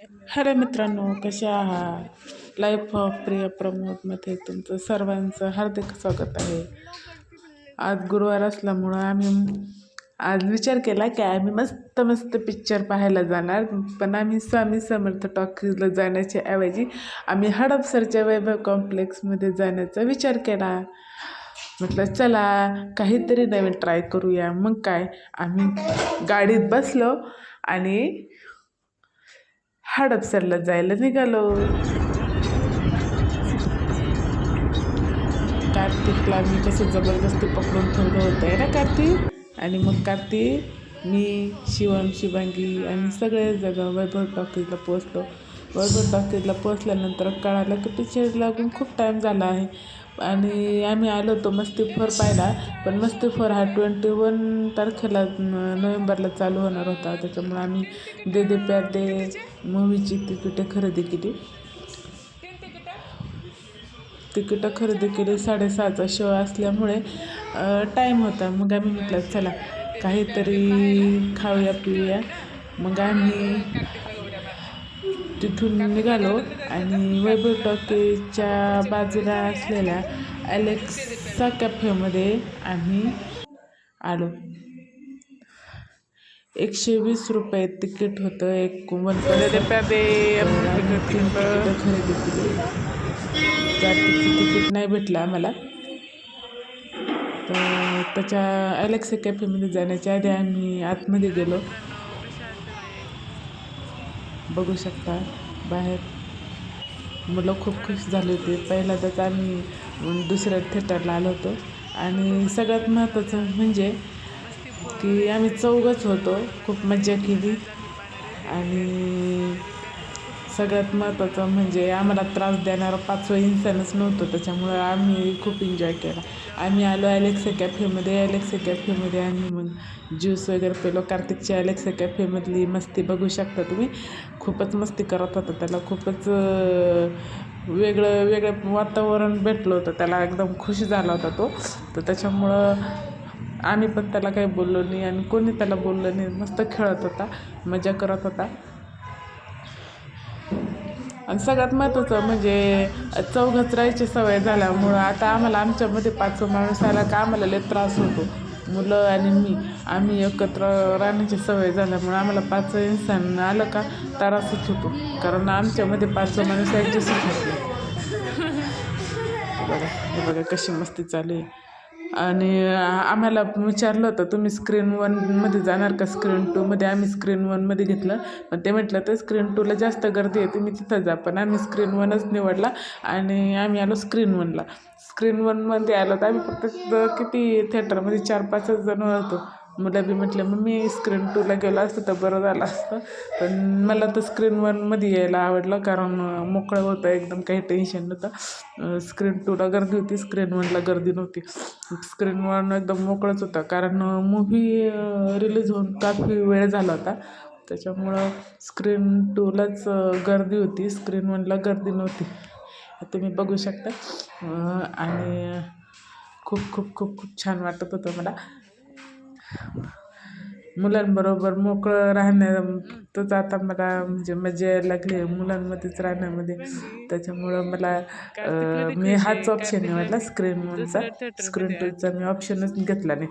Hello मित्रांनो, कसे आहात? लाईफ ऑफ प्रिय प्रमोदमध्ये तुमचं सर्वांचं हार्दिक स्वागत आहे. आज गुरुवार असल्यामुळं आम्ही आज विचार केला की आम्ही मस्त मस्त पिक्चर पाहायला जाणार, पण आम्ही स्वामी समर्थ टॉकीजला जाण्याच्या ऐवजी आम्ही हडपसरच्या वैभव कॉम्प्लेक्समध्ये जाण्याचा विचार केला. म्हटलं चला काहीतरी नवीन ट्राय करूया. मग काय, आम्ही गाडीत बसलो आणि हडपसरला जायला निघालो. कार्तिकला मी कसं जबरदस्ती पकडून ठेवलं होतं आहे ना कार्तिक. आणि मग कार्तिक, मी, शिवम, शिवांगी आम्ही सगळे जण वैभव टॉकीजला पोचलो. वैभव टॉकीजला पोचल्यानंतर कळालं की पिक्चर लागून खूप टाईम झाला आहे आणि आम्ही आलो होतो मस्ती फोर पाहायला. पण मस्ती फोर हा 21 तारखेला नोव्हेंबरला चालू होणार होता. त्याच्यामुळे आम्ही दे दे प्यार दे मूवीची तिकीटं खरेदी केली. तिकीटं खरेदी केली. 6:30चा शो असल्यामुळे टाईम होता. मग आम्ही म्हटलं चला काहीतरी खाऊया पिऊया. मग आम्ही तिथून निघालो आणि वैभव टॉकीजच्या बाजूला असलेल्या ॲलेक्सा कॅफेमध्ये आम्ही आलो. 120 रुपये तिकीट होतं एक वन पर्सन. तिकीटं खरेदी केली. कार्तिकचं तिकीट नाही भेटलं आम्हाला, तर त्याच्या ॲलेक्सा कॅफेमध्ये जाण्याच्या आधी आम्ही आतमध्ये गेलो. बघू शकता बाहेर मुलं खूप खुश झाली होती. पहिल्यांदाच आम्ही दुसऱ्या थिएटरला आलो होतो आणि सगळ्यात महत्त्वाचं म्हणजे की आम्ही चौघंच होतो. खूप मजा केली आणि सगळ्यात महत्त्वाचं म्हणजे आम्हाला त्रास देणारं पाचवं इन्सानच नव्हतं. त्याच्यामुळं आम्ही खूप एन्जॉय केला. आम्ही आलो ॲलेक्सा कॅफेमध्ये. ॲलेक्सा कॅफेमध्ये आम्ही मग ज्यूस वगैरे पेलो. कार्तिकच्या ॲलेक्सा कॅफेमधली मस्ती बघू शकता तुम्ही. खूपच मस्ती करत होता. त्याला खूपच वेगळं वातावरण भेटलं होतं. त्याला एकदम खुश झाला होता तो. तर त्याच्यामुळं आम्ही पण त्याला काही बोललो नाही आणि कोणी त्याला बोललं नाही. मस्त खेळत होता, मजा करत होता. आणि सगळ्यात महत्त्वाचं म्हणजे चौघंच राहायची सवय झाल्यामुळं आता आम्हाला आमच्यामध्ये पाचवं माणूस आला का आम्हाला लय त्रास होतो. मुलं आणि मी आम्ही एकत्र राहण्याची सवय झाल्यामुळं आम्हाला पाचवं इन्सान आलं का त्रासच होतो, कारण आमच्यामध्ये पाचवं माणूस ॲडजस्टच होत नाही. बघा कशी मस्ती चालू आहे. आणि आम्हाला विचारलं होतं तुम्ही स्क्रीन 1मध्ये जाणार का स्क्रीन 2मध्ये. आम्ही स्क्रीन 1मध्ये घेतलं, पण ते म्हटलं तर स्क्रीन 2ला जास्त गर्दी आहे तुम्ही तिथं जा. पण आम्ही स्क्रीन 1च निवडला आणि आम्ही आलो स्क्रीन 1ला. स्क्रीन 1मध्ये आलो तर आम्ही फक्त किती थिएटरमध्ये 4-5च जण होतो. मुलं बी म्हटलं मग मी स्क्रीन 2ला गेलो असतं तर बरं झालं असतं. पण मला तर स्क्रीन 1मध्ये यायला आवडलं, कारण मोकळं होतं एकदम, काही टेन्शन नव्हतं. स्क्रीन 2ला गर्दी होती, स्क्रीन 1ला गर्दी नव्हती. स्क्रीन 1 एकदम मोकळंच होतं, कारण मूव्ही रिलीज होऊन काफी वेळ झाला होता. त्याच्यामुळं स्क्रीन 2लाच गर्दी होती, स्क्रीन 1ला गर्दी नव्हती. तुम्ही बघू शकता. आणि खूप खूप खूप खूप छान वाटत होतं मला. मुलांबरोबर मोकळं राहण्यातच आता मला म्हणजे मजा यायला लागली आहे, मुलांमध्येच राहण्यामध्ये. त्याच्यामुळं मला मी हाच ऑप्शन निवडला स्क्रीन 1चा. स्क्रीन 2चा मी ऑप्शनच घेतला नाही.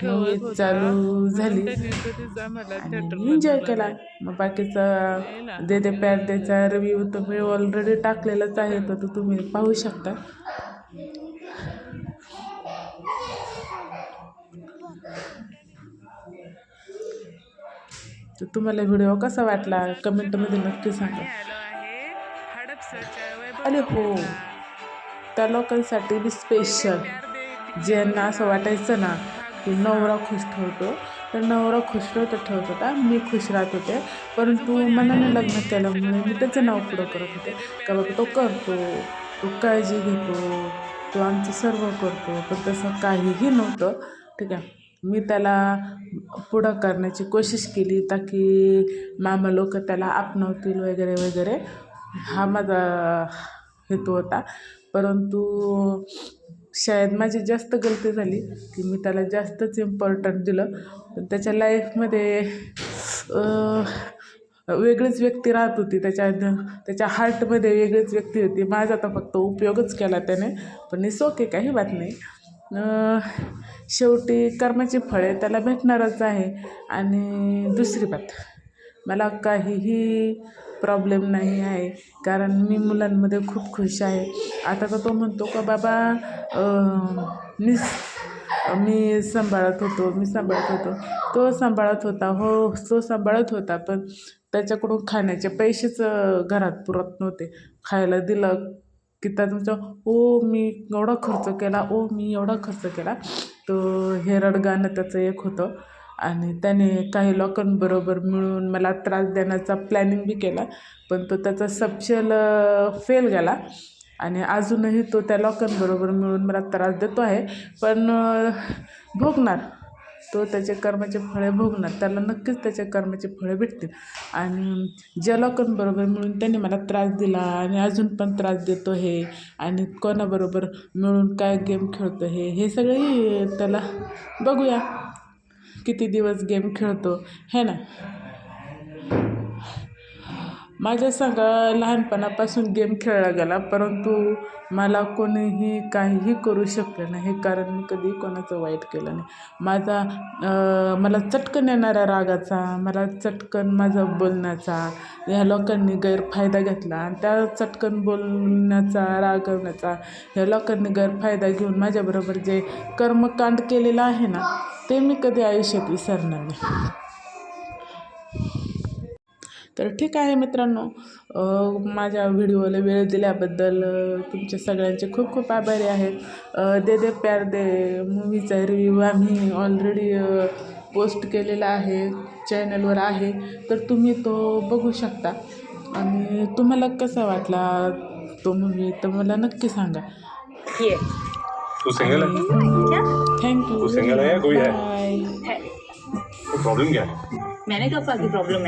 मूवी चालू झाली आणि मी एन्जॉय केला. मग बाकीचा दे दे प्यार देचा रिव्ह्यू तर मी ऑलरेडी टाकलेलाच आहे, तर तुम्ही पाहू शकता. तर तुम्हाला व्हिडिओ कसा वाटला कमेंटमध्ये नक्की सांगा. आणि हो, त्या लोकांसाठी बी स्पेशल, ज्यांना असं वाटायचं ना की नवरा खुश ठेवतो, तर नवरा खुश ठेवत होता, मी खुश राहत होते. परंतु मनाने लग्न केल्यामुळे मी त्याचं नाव पुढं करत होते का बाबा तो करतो, तो काळजी घेतो, तो आमचं सर्व करतो. पण तसं काहीही नव्हतं. ठीक आहे, मी त्याला पुढं करण्याची कोशिश केली ताकी मामा लोक त्याला अपनावतील वगैरे वगैरे, हा माझा हेतू होता. परंतु शायद माझी जास्त गलती झाली की मी त्याला जास्तच इम्पॉर्टंट दिलं. पण त्याच्या लाईफमध्ये वेगळीच व्यक्ती राहत होती, त्याच्या हार्टमध्ये वेगळीच व्यक्ती होती. माझा तर फक्त उपयोगच केला त्याने, पण इट्स ओके, काही बात नाही. शेवटी कर्माची फळे त्याला भेटणारच आहे. आणि दुसरी बात, मला काहीही प्रॉब्लेम नाही आहे, कारण मी मुलांमध्ये खूप खुश आहे. आता तर तो म्हणतो का बाबा मी सांभाळत होतो. तो सांभाळत होता, हो तो सांभाळत होता, पण त्याच्याकडून खाण्याचे पैसेच घरात पुरत नव्हते. खायला दिलं की तुमचं मी एवढा खर्च केला. तो हे रडगाणं त्याचं एक होतं. आणि त्याने काही लोकांबरोबर मिळून मला त्रास देण्याचा प्लॅनिंग बी केला, पण तो त्याचा सपशेल फेल गेला. आणि अजूनही तो त्या लोकांबरोबर मिळून मला त्रास देतो आहे, पण भोगणार तो त्याचे कर्माचे फळे भोगणार. त्याला नक्कीच त्याचे कर्माचे फळे भेटतील. आणि ज्या लोकांबरोबर मिळून त्यांनी मला त्रास दिला आणि अजून पण त्रास देतो हे, आणि कोणाबरोबर मिळून काय गेम खेळतो हे सगळे त्याला बघूया किती दिवस गेम खेळतो है ना. माझ्या संग लहानपणापासून गेम खेळला गेला, परंतु मला कोणीही काहीही करू शकलं नाही, कारण मी कधी कोणाचं वाईट केलं नाही. मला चटकन येणाऱ्या रागाचा, मला चटकन माझा बोलण्याचा ह्या लोकांनी गैरफायदा घेतला, आणि त्या चटकन बोलण्याचा, रागवण्याचा ह्या लोकांनी गैरफायदा घेऊन माझ्याबरोबर जे कर्मकांड केलेलं आहे ना, ते मी कधी आयुष्यात विसरणार नाही. तर ठीक आहे मित्रांनो, माझ्या व्हिडिओला वेळ दिल्याबद्दल तुमच्या सगळ्यांचे खूप खूप आभारी आहेत. दे दे प्यार दे मूवीचा रिव्ह्यू आम्ही ऑलरेडी पोस्ट केलेला आहे, चॅनलवर आहे, तर तुम्ही तो बघू शकता. आणि तुम्हाला कसा वाटला तो मूवी तर मला नक्की सांगा. तू सिंगल है? थँक्यू. तू सिंगल है या कोई है? बाय. प्रॉब्लम क्या है? मैंने कहा कि प्रॉब्लम है.